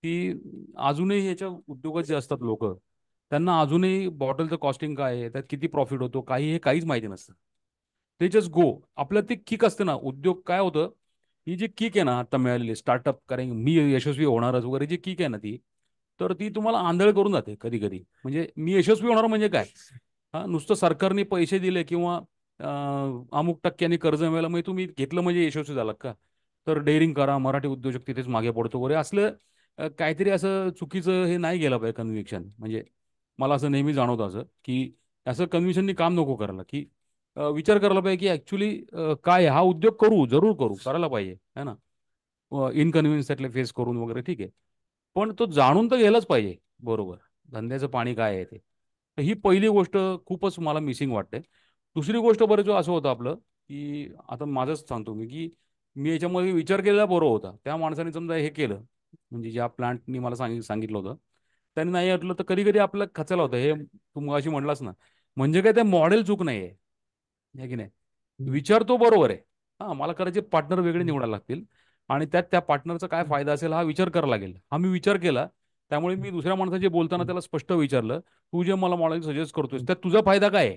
की अजूनही याच्या उद्योगात जे असतात लोक, त्यांना अजूनही बॉटलचं कॉस्टिंग काय आहे, त्यात किती प्रॉफिट होतो, काही हे काहीच माहिती नसतं. ते जस्ट गो. आपलं ते किक असतं ना, उद्योग काय होतं, ही जी किक आहे ना आता मिळालेली स्टार्टअप कारण मी यशस्वी होणारच वगैरे जी किक आहे ना ती, तर ती तुम्हाला आंधळ करून जाते कधी कधी. म्हणजे मी यशस्वी होणार म्हणजे काय, हा नुसतं सरकारने पैसे दिले किंवा अमुक टक्क्यांनी कर्ज मिळालं म्हणजे तुम्ही घेतलं म्हणजे यशस्वी झालात का. तर डेअरिंग करा, मराठी उद्योजक तिथेच मागे पडतो वगैरे असलं काहीतरी असं चुकीचं हे नाही गेलं पाहिजे कन्व्हिक्शन. म्हणजे मला असं नेहमी जाणवतं असं की असं कन्व्हिक्शननी काम नको करायला, की विचार करायला पाहिजे की ऍक्च्युली काय आहे. हा उद्योग करू, जरूर करू, करायला पाहिजे है ना. इनकन्व्हिनियन्स त्यातले फेस करून वगैरे ठीक आहे. पण तो जाणून तर गेलाच पाहिजे बरोबर, धंद्याचं पाणी काय आहे ते. तर ही पहिली गोष्ट खूपच मला मिसिंग वाटते. दुसरी गोष्ट बरं जो असं होतं आपलं, की आता माझंच सांगतो मी, की मी याच्यामध्ये विचार केलेला बरोबर होता. त्या माणसाने समजा हे केलं, म्हणजे ज्या प्लांटनी मला सांगितलं होतं, त्यांनी नाही ऐकलं तर कधी कधी आपलं खचायला होतं. हे तू मगाशी म्हणलास ना, म्हणजे काय ते मॉडेल चूक नाही आहे, है की नाही. हम्म, विचार तो बरोबर आहे. हां, मला करायचे पार्टनर वेगळे हम्म, निवडायला लागतील आणि त्यात त्या पार्टनरचा काय हम्म, फायदा असेल हा विचार करावा लागेल. हा मी विचार केला. त्यामुळे मी दुसऱ्या माणसाचे बोलताना हम्म, त्याला स्पष्ट विचारलं, "तू जे मला मॉडेल सजेस्ट करतोयस, हम्म, त्यात तुझा फायदा काय आहे?"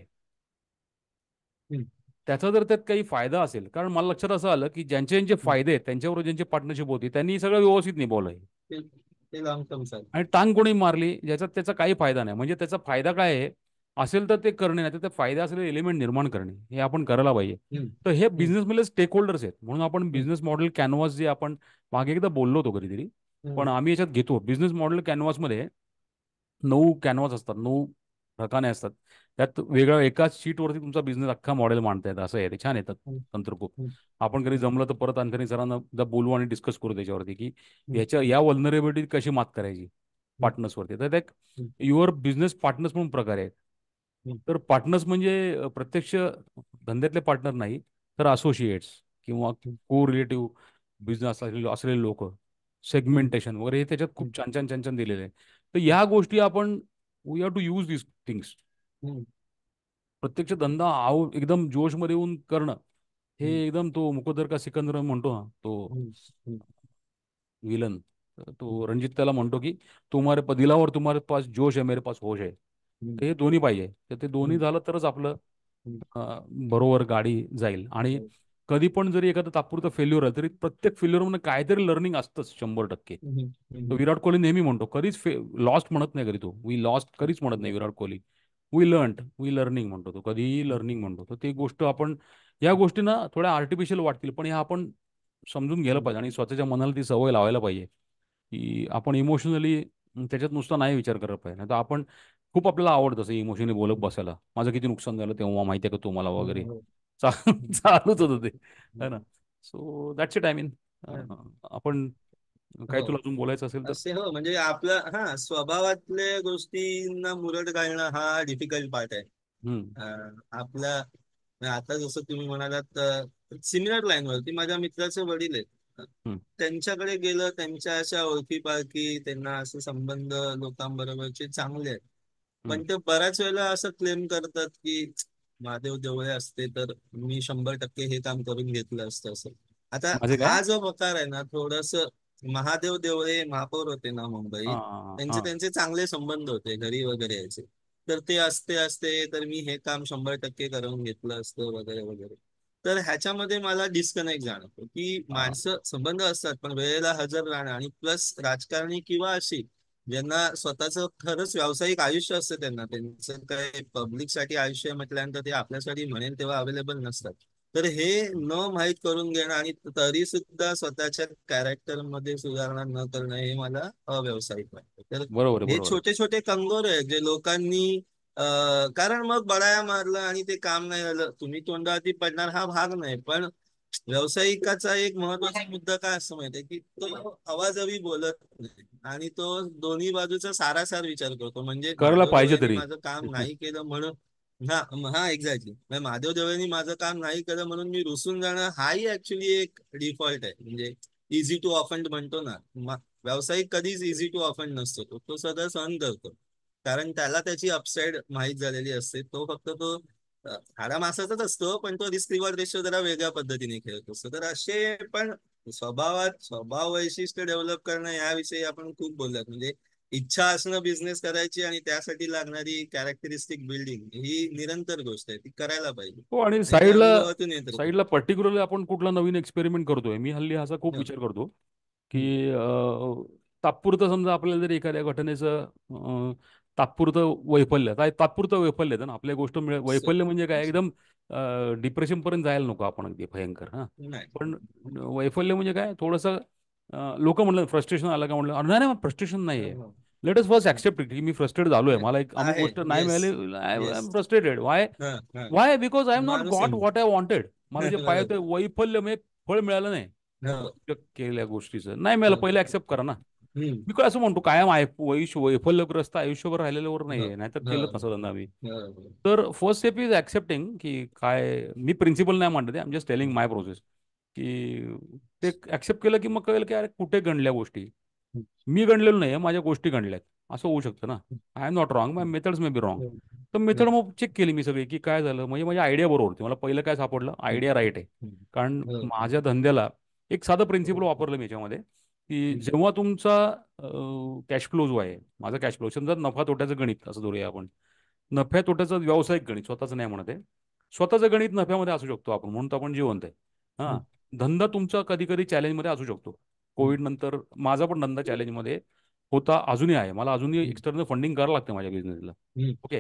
हम्म, त्याचा जर त्यात काही फायदा असेल, कारण मला लक्षात असं आलं, की ज्यांचे ज्यांचे हम्म. फायदे आहेत, त्यांच्याबरोबर ज्यांची पार्टनरशिप होती, त्यांनी सगळं व्यवस्थित निभावलं आहे. ते ते लॉंग टर्म आणि चालतं. टांग कोणी मारली ज्याच्यात त्याचा काही फायदा नाही. म्हणजे त्याचा फायदा काय आहे असेल तर ते करणे, नाही तर त्या फायदा असलेले एलिमेंट निर्माण करणे, हे आपण करायला पाहिजे. हम्म, तर हे हम्म, बिझनेसमधले स्टेक होल्डर्स आहेत. म्हणून आपण हम्म, बिझनेस मॉडेल कॅनव्हास जे आपण मागे एकदा बोललो होतो कधीतरी, पण हम्म, आम्ही याच्यात घेतो बिझनेस मॉडेल कॅनव्हासमध्ये 9 कॅनव्हास असतात, 9 रकाने असतात. त्यात वेगळ्या एकाच शीटवरती तुमचा बिझनेस अख्खा मॉडेल मांडता येतं. असं आहे ते, छान येतात हम्म, तंत्र खूप. हम्म, आपण कधी हम्म, जमलं तर परत अंतरी सरांना एकदा बोलू आणि डिस्कस करू त्याच्यावरती, की हम्म, ह्याच्या या वल्नरेबिलिटी कशी मात करायची हम्म, पार्टनर्सवरती. तर ते हम्म, युअर बिझनेस पार्टनर्स म्हणून प्रकार आहेत. हम्म, तर पार्टनर्स म्हणजे प्रत्यक्ष धंद्यातले पार्टनर नाही, तर असोसिएट्स किंवा हम्म, को रिलेटिव्ह बिझनेस असलेले लोक, हम्म, सेगमेंटेशन वगैरे हे त्याच्यात खूप हम्म, छान छान छान छान दिलेले आहे. तर या गोष्टी आपण we have to use this things. Hmm, प्रत्यक्ष धंदा एकदम जोशमध्ये येऊन करणं, हे हम्म, एकदम तो मुकद्दर का सिकंदर म्हणतो ना तो हम्म, हम्म, विलन, हम्म, तो रणजित त्याला म्हणतो की तुम्हारे दिलावर तुम्हारे पास जोश है, मेरे पास होश है. हम्म, तर हे दोन्ही पाहिजे. तर ते दोन्ही हम्म, झालं तरच आपलं हम्म, बरोबर गाडी जाईल. आणि हम्म, कधी पण जरी एखादं तात्पुरतं फेल्युअर आलं तरी प्रत्येक फेल्युअरमध्ये काहीतरी लर्निंग असतंच 100%. हम्म, तो हम्म, विराट कोहली नेहमी म्हणतो, कधीच लॉस्ट म्हणत नाही. कधी तो वी लॉस्ट कधीच म्हणत नाही Virat Kohli. We learned, we learning म्हणतो तो, कधीही लर्निंग म्हणतो. तर ती गोष्ट आपण, या गोष्टी ना थोड्या आर्टिफिशियल वाटतील, पण ह्या आपण समजून घ्यायला हम्म, पाहिजे आणि स्वतःच्या मनाला ती सवय लावायला पाहिजे, की आपण इमोशनली त्याच्यात नुसता नाही विचार करत पाहिजे. नाही तर आपण खूप, आपल्याला आवडतं असं इमोशनली बोलत बसायला. माझं किती नुकसान झालं तेव्हा माहिती आहे का तुम्हाला वगैरे, हम्म, चालूच होतं ते, है ना. हम्म. So that's it. I mean आपण काही हो, तुला अजून बोलायचं असेल तर. असे हो म्हणजे आपलं हा स्वभावातल्या गोष्टींना मुरड घालणं हा डिफिकल्ट पार्ट आहे. हम्म. आपला म्हणजे आता जसं तुम्ही म्हणालात सिमिलर लाईन वरती माझ्या मित्राचे वडील आहेत. हम्म. त्यांच्याकडे गेलं, त्यांच्या अशा ओळखी पाळखी, त्यांना असे संबंध लोकांबरोबरचे चांगले आहेत. हम्म. पण ते बऱ्याच वेळेला असं क्लेम करतात की महादेव देवळे असते तर मी 100% हे काम करून घेतलं असतं असं. आता माझे काय. हा जो प्रकार आहे ना थोडस, महादेव देवळे महापौर होते ना हा मुंबईत, हा त्यांचे हा. त्यांचे चांगले संबंध होते, घरी वगैरे यायचे. तर ते असते असते तर मी हे काम 100% करून घेतलं असतं वगैरे वगैरे. तर ह्याच्यामध्ये मला डिस्कनेक्ट जाणवतो की हा. माणसं संबंध असतात पण वेळेला हजर राहणं, आणि प्लस राजकारणी किंवा अशी ज्यांना स्वतःचं खरंच व्यावसायिक आयुष्य असतं, त्यांना त्यांचं काय पब्लिक साठी आयुष्य म्हटल्यानंतर ते आपल्यासाठी म्हणेल तेव्हा अवेलेबल नसतात. तर हे न माहीत करून घेणं आणि तरी सुद्धा स्वतःच्या कॅरेक्टर मध्ये सुधारणा न करणं हे मला अव्यावसायिक वाटतं. तर बरोबर आहे, हे बरोबर आहे. छोटे छोटे कंगोरे आहेत जे लोकांनी कारण मग बडाया मारलं आणि ते काम नाही झालं, तुम्ही तोंडावरती पडणार हा भाग नाही, पण व्यावसायिकाचा एक महत्वाचा मुद्दा काय असतो माहितीये की तो आवाजावी बोलत नाही आणि तो दोन्ही बाजूचा सारासार विचार करतो. म्हणजे करायला महादेव पाहिजे देवळेनी तरी. माझं काम नाही केलं म्हणून हा हा एक्झॅक्टली. महादेव देवळनी माझं काम नाही केलं म्हणून मी रुसून जाणं हाही ऍक्च्युली एक डिफॉल्ट आहे. म्हणजे इझी टू ऑफेंड म्हणतो ना, व्यावसायिक कधीच इझी टू ऑफेंड नसतो. तो तो सगळं सहन करतो, कारण त्याला त्याची अपसाईड माहीत झालेली असते. तो फक्त तो हाडामासाचाच असतो, पण तो रिस्क रिवॉर्ड रेशो जरा वेगळ्या पद्धतीने खेळत असतो. तर असे पण स्वभाव वैशिष्ट्य डेव्हलप करणं याविषयी आपण खूप बोललात. म्हणजे इच्छा असणं बिझनेस करायची आणि त्यासाठी लागणारी कॅरेक्टरिस्टिक बिल्डिंग ही निरंतर गोष्ट आहे, ती करायला पाहिजे. हो, आणि आणि ते साईडला अनुभवातून येत राहतं. साईडला पर्टिक्युलरली आपण कुठला नवीन एक्सपेरिमेंट करतोय, मी हल्ली असा खूप हं, विचार करतो हं. की तात्पुरतं समजा आपल्याला जर एखाद्या घटनेचं तात्पुरतं वैफल्य, काय तात्पुरतं वैफल्य येतं ना, आपल्या गोष्ट स- वैफल्य म्हणजे काय, स- एकदम डिप्रेशन पर्यंत जायला नको आपण, अगदी भयंकर. हां, पण नाही. वैफल्य म्हणजे काय, थोडंसं लोक म्हणलं फ्रस्ट्रेशन आलं का, म्हणलं "अरे नाही नाही, फ्रस्ट्रेशन नाही आहे. हं, लेट अस फर्स्ट हं. ऍक्सेप्ट इट की मी फ्रस्ट्रेट झालोय, नाही, मला एक अमुक आहे. गोष्ट नाही येस, मिळाली, I yes. Am frustrated. Y? हा हा. Y? Because I am not माणूस आहे. Got what I wanted. मला जे पाहिजे ते बरोबर. वैफल्य म्हणजे फळ मिळालं नाही हो, केलेल्या गोष्टीचं, नाही मिळालं, हो. पहिले ऍक्सेप्ट करा ना. हम्म. मी काय असं म्हणतो, कायम वैफल्यग्रस्त आयुष्यभर राहिलेल्यावर हो, नाहीये, नाहीतर हो, केलं नसतं धंदा मी. हो. तर फर्स्ट स्टेप इज ऍक्सेप्टिंग की काय, मी प्रिन्सिपल नाही म्हणत, I am just telling my process, की ते ऍक्सेप्ट केलं की मग कळेल की अरे कुठे गणल्या गोष्टी, मी गणलेलो नाही, माझ्या गोष्टी गणल्यात. असं होऊ शकतं ना. I am not wrong, my methods may be wrong. तर मेथड मग चेक केली मी सगळी, की काय झालं, म्हणजे माझी आयडिया बरोबर होती. मला पहिलं काय सापडलं, आयडिया राईट आहे. कारण माझ्या धंद्याला एक साधं प्रिन्सिपल वापरलं मी याच्यामध्ये, की जेव्हा तुमचा कॅश फ्लो जो आहे, माझा कॅश फ्लो समजा नफा तोट्याचं गणित असं धरूया आपण, नफ्या तोट्याचं व्यावसायिक गणित, स्वतःचं नाही म्हणत आहे, स्वतःचं गणित नफ्यामध्ये असू शकतो आपण, म्हणून तर आपण जिवंत आहे. हां, धंदा तुमचा कधी कधी चॅलेंजमध्ये असू शकतो. कोविड नंतर माझा पण धंदा चॅलेंजमध्ये होता, अजूनही आहे. मला अजूनही एक्सटर्नल फंडिंग करावं लागतं माझ्या बिझनेसला. ओके.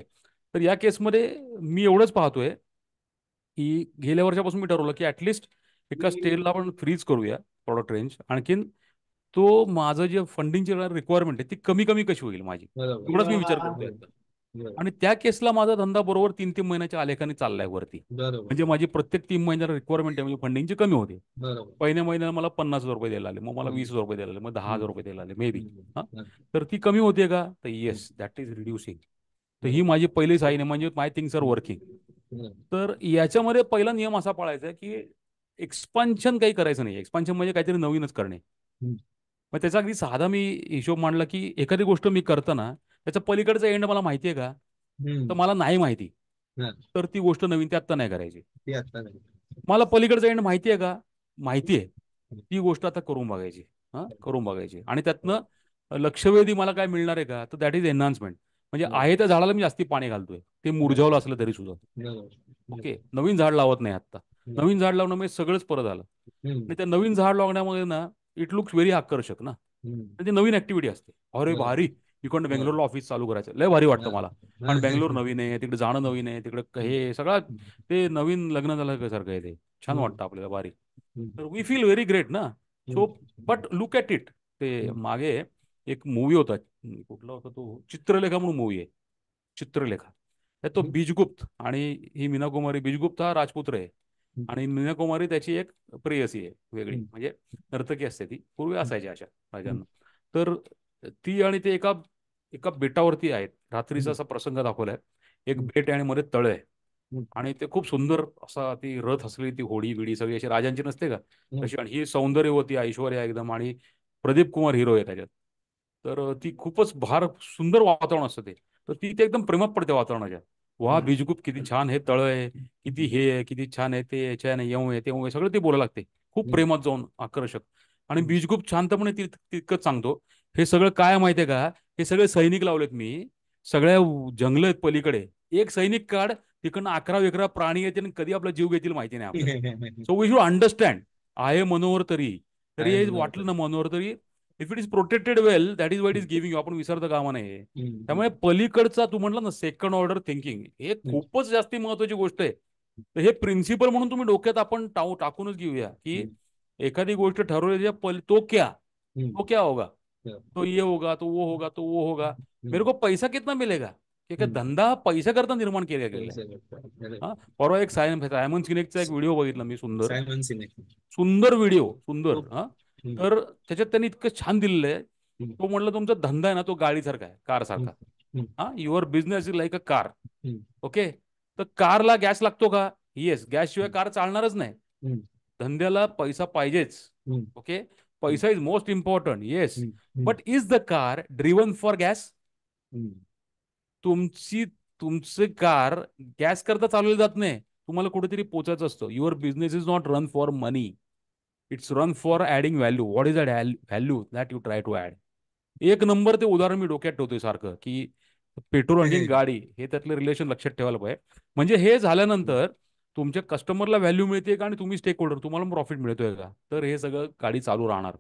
तर या केसमध्ये मी एवढंच पाहतोय, की गेल्या वर्षापासून मी ठरवलं की ऍटलिस्ट एका स्टेजला आपण फ्रीज करूया प्रॉडक्ट रेंज, आणखीन तो माझं जे फंडिंगची रिक्वायरमेंट आहे ती कमी कमी कशी होईल माझी, बरोबर. एवढाच मी विचार करतोय आता. बरोबर. आणि त्या केसला माझा धंदा बरोबर 3-3 महिन्याच्या आलेखाने चाललाय वरती. बरोबर. म्हणजे माझी प्रत्येक 3 महिन्याला रिक्वायरमेंट आहे, म्हणजे फंडिंगची कमी होते. बरोबर. पहिल्या महिन्याला मला 50,000 रुपये द्यायला आले, मग मला हम्म, 20,000 रुपये द्यायला आले, मग 10,000 रुपये द्यायला आले, मे बी. हम्म, हां, हम्म, तर ती कमी होते का, तर हम्म. Yes, that is reducing. तर ही बरोबर. माझी पहिली साईन आहे, म्हणजे माय थिंग्स आर वर्किंग. हम्म, तर याच्यामध्ये पहिला नियम असा पाळायचा आहे, की एक्सपान्शन काही करायचं नाही. एक्सपान्शन म्हणजे काहीतरी नवीनच करणे. हम्म, मग त्याचा अगदी साधा मी हिशोब मांडला, की एखादी गोष्ट मी करताना त्याच्या पलीकडचा एंड मला माहिती आहे का, तर हम्म. मला नाही माहिती, हा, तर ती गोष्ट नवीन, ती आत्ता नाही करायची. ती आता नाही. मला पलीकडचा एंड माहिती आहे का, माहिती आहे, हम्म, ती गोष्ट आता करून बघायची. हां, करून बघायची, आणि त्यातनं लक्षवेधी मला काय मिळणार आहे का, तर दॅट इज एन्हान्समेंट. म्हणजे बरोबर. आहे त्या झाडाला मी जास्ती पाणी घालतोय, ते बरोबर. मुरझावलं असलं तरी सुद्धा. बरोबर. ओके, नवीन झाड लावत नाही आत्ता. हम्म, नवीन झाड लावण्यामध्ये सगळंच परत आलं. हम्म, आणि त्या नवीन झाड लावण्यामध्ये ना, इट लुक्स व्हेरी आकर्षक ना. हम्म. म्हणजे नवीन ऍक्टिव्हिटी असते. अरे बरोबर. भारी, इकडनं बरोबर. बेंगलोरला ऑफिस चालू करायचं, लय भारी वाटतं हा, मला. हा. कारण बेंगलोर नवीन आहे, तिकडे जाणं नवीन आहे, तिकडे हे सगळं, ते नवीन लग्न झाल्यासारखं आहे ते. छान हम्म, वाटतं आपल्याला, भारी. हम्म, तर वी फील व्हेरी ग्रेट ना. सो हम्म, बट लुक ॲट इट. ते हम्म, मागे एक मूवी होता, कुठला होता तो, चित्रलेखा म्हणून मूवी आहे, चित्रलेखा. तर तो हम्म, बीजगुप्त, आणि ही मीना कुमारी, बीजगुप्त हा राजपुत्र आहे, हम्म, आणि मीना कुमारी त्याची एक प्रेयसी आहे वेगळी, हम्म, म्हणजे नर्तकी असते ती, पूर्वी हम्म, असायची अशा हम्म, राजांना. तर ती आणि ते एका एका बेटावरती आहेत, रात्रीचा हम्म, असा प्रसंग दाखवलाय. एक हम्म, बेट आहे आणि मध्ये तळ आहे, हम्म, आणि ते खूप सुंदर असा, ती रथ असलेली ती होडी बिडी सगळी अशी राजांची नसते का हम्म, तशी, आणि ही सौंदर्यवती ऐश्वर्या एकदम, आणि प्रदीप कुमार हिरो आहे त्याच्यात. तर ती खूपच सुंदर वातावरण असतं ते. तर ती एकदम प्रेमात पडते वातावरणाच्या. वा हम्म, बीजगुप्त, किती छान हे तळ आहे, किती हे आहे, किती छान आहे ते, याच्या नाही येऊ आहे, तेव्हा सगळं ते बोलायला लागते, खूप हम्म, प्रेमात जाऊन आकर्षक. आणि हम्म, बीजगुप्त शांतपणे तितकंच सांगतो, हे सगळं काय माहितीये का, हे सगळे सैनिक लावलेत मी, सगळ्या जंगल आहेत पलीकडे, एक सैनिक काढ, तिकडनं 11-11 प्राणी येतील आणि कधी आपला जीव घेतील माहिती नाही आपल्याला. हम्म. सो वी शुड अंडरस्टँड, आहे मनोहर तरी, तरी आहे हे म्हणून वाटलं ना मनोहर तरी, if it is protected well, that is वाईट इज गिव्हिंग यू, आपण विसरता कामा नये. त्यामुळे पलीकडचा तू म्हटलं ना, सेकंड ऑर्डर थिंकिंग, हे खूपच जास्ती महत्वाची गोष्ट आहे. तर हे प्रिन्सिपल म्हणून तुम्ही डोक्यात आपण टाकूनच घेऊया, की एखादी गोष्ट ठरवली, तो क्या होगा, तो ये होगा, तो वो होगा, तो वो होगा, मेरे को पैसा कितना मिलेगा, की काय धंदा पैसा करता निर्माण केला गेला आहे. हा, परवा एक सायमन सिनेकचा एक व्हिडिओ बघितला मी, सुंदर सायमन सिनेक सुंदर व्हिडिओ, सुंदर. खूप. हा, हम्म, तर त्याच्यात त्यांनी इतकं छान दिलेलं आहे. हम्म, तो म्हटलं, तुमचा धंदा आहे ना, तो गाडीसारखा आहे, कार हम्म, सारखा. हम्म, हा, your business is like a car. हम्म, ओके. तर कारला गॅस लागतो का? येस, गॅस शिवाय कार चालणारच नाही. हम्म, धंद्याला पैसा पाहिजेच. हम्म, ओके. हम्म, पैसा इज मोस्ट इम्पॉर्टंट, येस. हम्म, हम्म, but is the car driven for gas? हम्म. तुमची तुमचे कार गॅस करता चालवली जात नाही. तुम्हाला कुठेतरी पोचायचं असतं. Your business is not run for money, it's run for adding value. What is that value that you try to add? एक नंबर ते उदाहरण मी डोक्यात ठेवतोय सारखं, की पेट्रोल आणि गाडी हे त्यातलं रिलेशन लक्षात ठेवायला पाहिजे. म्हणजे हे झाल्यानंतर तुमच्या कस्टमरला व्हॅल्यू मिळते का, आणि तुम्ही स्टेक होल्डर तुम्हाला प्रॉफिट मिळतोय का, तर हे सगळं गाडी चालू राहणार.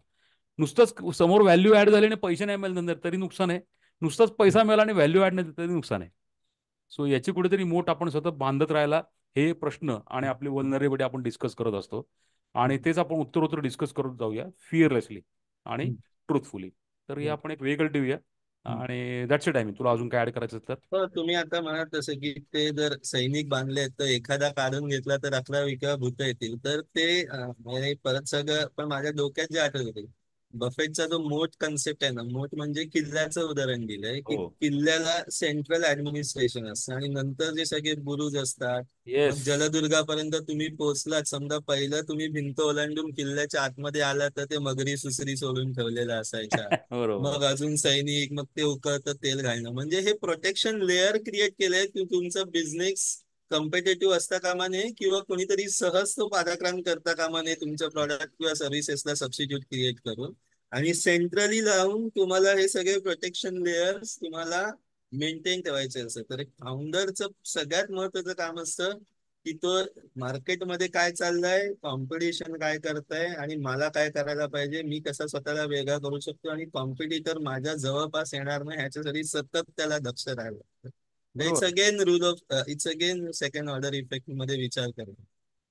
नुसतंच समोर व्हॅल्यू ऍड झाली आणि पैसे नाही मिळाले नंतर तरी नुकसान आहे. नुसतंच पैसा मिळाला आणि व्हॅल्यू ऍड नाही तरी नुकसान आहे. सो याची कुठेतरी मोठ आपण सतत बांधत राहायला, हे प्रश्न आणि आपली वल्नरेबिलिटी आपण डिस्कस करत असतो. आणि तेच आपण उत्तरोत्तर डिस्कस करत जाऊया फिअरलेसली आणि ट्रुथफुली. तर हे आपण एक वेगळं ठेवूया. आणि दॅट्स इट. आहे मी तुला अजून काय ऍड करायचं तर. हो, तुम्ही आता म्हणाल तसं की ते जर सैनिक बांधले तर एखादा काढून घेतला तर 11 भूत येतील, तर ते म्हणजे परत सगळं. पण माझ्या डोक्यात जे आठवत होते, बफेटचा जो मोट कन्सेप्ट आहे ना, मोट म्हणजे किल्ल्याचं उदाहरण दिलंय की हो. किल्ल्याला सेंट्रल ऍडमिनिस्ट्रेशन असतं आणि नंतर जे सगळे बुरुज असतात. मग येस. जलदुर्गापर्यंत तुम्ही पोहोचलात समजा, पहिलं तुम्ही भिंत ओलांडून किल्ल्याच्या आतमध्ये आला तर ते मगरी सुसरी सोडून ठेवलेल्या असायच्या. बरोबर. मग अजून सैनिक, मग ते उकळतं तेल घालणं, म्हणजे हे प्रोटेक्शन लेअर क्रिएट केलंय की तुमचं बिझनेस कम्पिटेटिव्ह असता कामा नये किंवा कोणीतरी सहज तो पादाक्रांत करता कामा नये तुमच्या प्रॉडक्ट किंवा सर्व्हिसेसला सबस्टिट्यूट क्रिएट करून. आणि सेंट्रली लावून तुम्हाला हे सगळे प्रोटेक्शन लेयर्स तुम्हाला मेंटेन ठेवायचे असतं. तर एक फाउंडरचं सगळ्यात महत्वाचं काम असतं की तो मार्केटमध्ये काय चाललंय, कॉम्पिटिशन काय करताय, आणि मला काय करायला पाहिजे, मी कसा स्वतःला वेगळा करू शकतो आणि कॉम्पिटिटर माझ्या जवळपास येणार नाही ह्याच्यासाठी सतत त्याला दक्ष राहावं लागतं. इट्स बरोबर. Again rule of its again second order effect मध्ये विचार करणं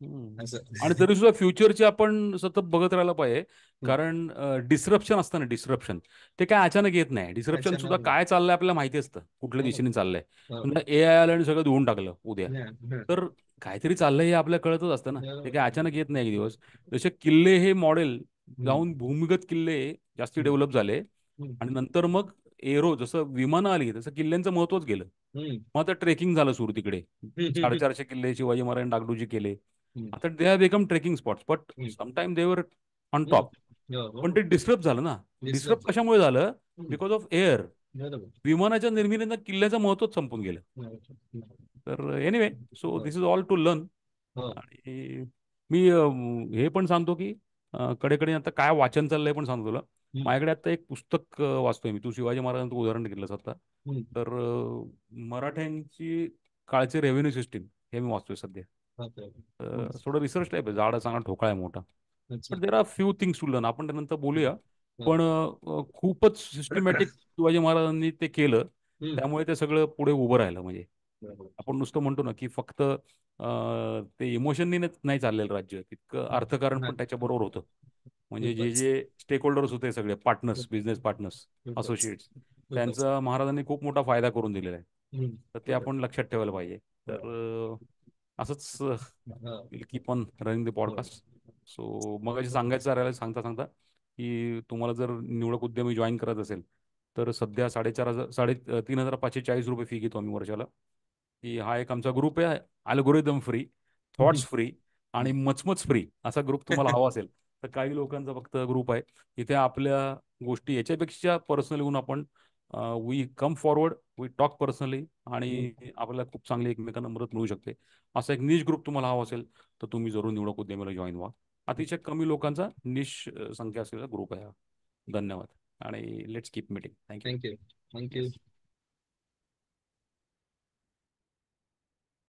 हम्म. असं. आणि तरी सुद्धा फ्युचरची आपण सतत बघत राहायला पाहिजे. हम्म. कारण डिस्रप्शन असतं ना, डिस्रप्शन ते काय अचानक येत नाही. डिस्रप्शन सुद्धा अचानक नाही. काय चाललंय आपल्याला माहिती असतं, कुठल्या हो, दिशेने चाललंय. हो. समजा AI आलं आणि सगळं धुवून टाकलं उद्या, हम्म, हम्म, तर काहीतरी चाललंय हे आपल्याला कळतच असतं ना. ते बरोबर. काय अचानक येत नाही एक दिवस. जसे किल्ले हे मॉडेल हम्म, जाऊन भूमिगत किल्ले जास्ती हम्म, डेव्हलप झाले. हम्म, आणि नंतर मग एरो जसं विमानं आली तसं किल्ल्यांचं महत्वच गेलं. हम्म, मग आता ट्रेकिंग झालं सुरू तिकडे. हम्म, 450 किल्ले शिवाजी महाराजांनी डागडुजी केले. हम्म, आता they have become trekking spots, but हम्म, समटाईम देवर ऑन हम्म. टॉप. हो, पण हो. ते डिस्टर्ब झालं ना. Disrupt डिस्टर्ब झालं. कशामुळे झालं? हम्म, बिकॉज ऑफ एअर. बरोबर. विमानाच्या निर्मितीनं किल्ल्याचं महत्वच संपून गेलं. तर एनिवे, सो हो, दिस इज ऑल टू लर्न. हो. आणि मी हे पण सांगतो की कडेकडे आता काय वाचन चाललंय पण सांगतो तुला. हम्म, माझ्याकडे आता एक पुस्तक वाचतोय मी. तू शिवाजी महाराजांचं उदाहरण घेतलंस आता. हम्म. तर मराठ्यांची काळची रेव्हेन्यू सिस्टीम हे मी वाचतोय सध्या. ओके. हम्म. थोडं रिसर्च टाईप आहे, जाडा चांगला ठोकळा आहे मोठा. अच्छा. पण there are few things to learn, आपण त्यानंतर बोलूया. हो. पण खूपच सिस्टमॅटिक शिवाजी महाराजांनी ते केलं. हम्म. त्यामुळे ते सगळं पुढे उभं राहिलं. म्हणजे बरोबर. आपण नुसतं म्हणतो ना की फक्त ते इमोशननी नाही चाललेलं राज्य, तितकं अर्थकारण नाही. पण त्याच्याबरोबर होतं. म्हणजे जे खूपच. जे स्टेक होल्डर्स होते सगळे पार्टनर्स, खूप- बिझनेस पार्टनर्स, खूपच. असोसिएट्स, खूपच. त्यांचा महाराजांनी खूप मोठा फायदा करून दिलेला आहे. हम्म. तर ते खूपच. आपण लक्षात ठेवायला पाहिजे. हो. तर असंच हो. Will keep on running the हो. पॉडकास्ट. सो मग सांगायचं राहिलं सांगता सांगता की तुम्हाला जर निवडक उद्यमी जॉईन करायचं असेल तर सध्या 4,500 3,540 रुपये फी घेतो आम्ही वर्षाला. की हा एक आमचा ग्रुप आहे. अल्गोरिदम फ्री, थॉट्स फ्री आणि मचमच फ्री असा ग्रुप तुम्हाला हवा असेल तर काही लोकांचा फक्त ग्रुप आहे. इथे आपल्या गोष्टी याच्यापेक्षा पर्सनली होऊन आपण we come forward, we talk personally, आणि आपल्याला खूप चांगली एकमेकांना मदत मिळू शकते. असा एक निश ग्रुप तुम्हाला हवा असेल तर तुम्ही जरूर निवडक उद्यमीला जॉईन व्हा. अतिशय कमी लोकांचा निश संख्या असलेला ग्रुप आहे हा. धन्यवाद आणि let's keep meeting. Thank you. Thank you. Thank you. Yes.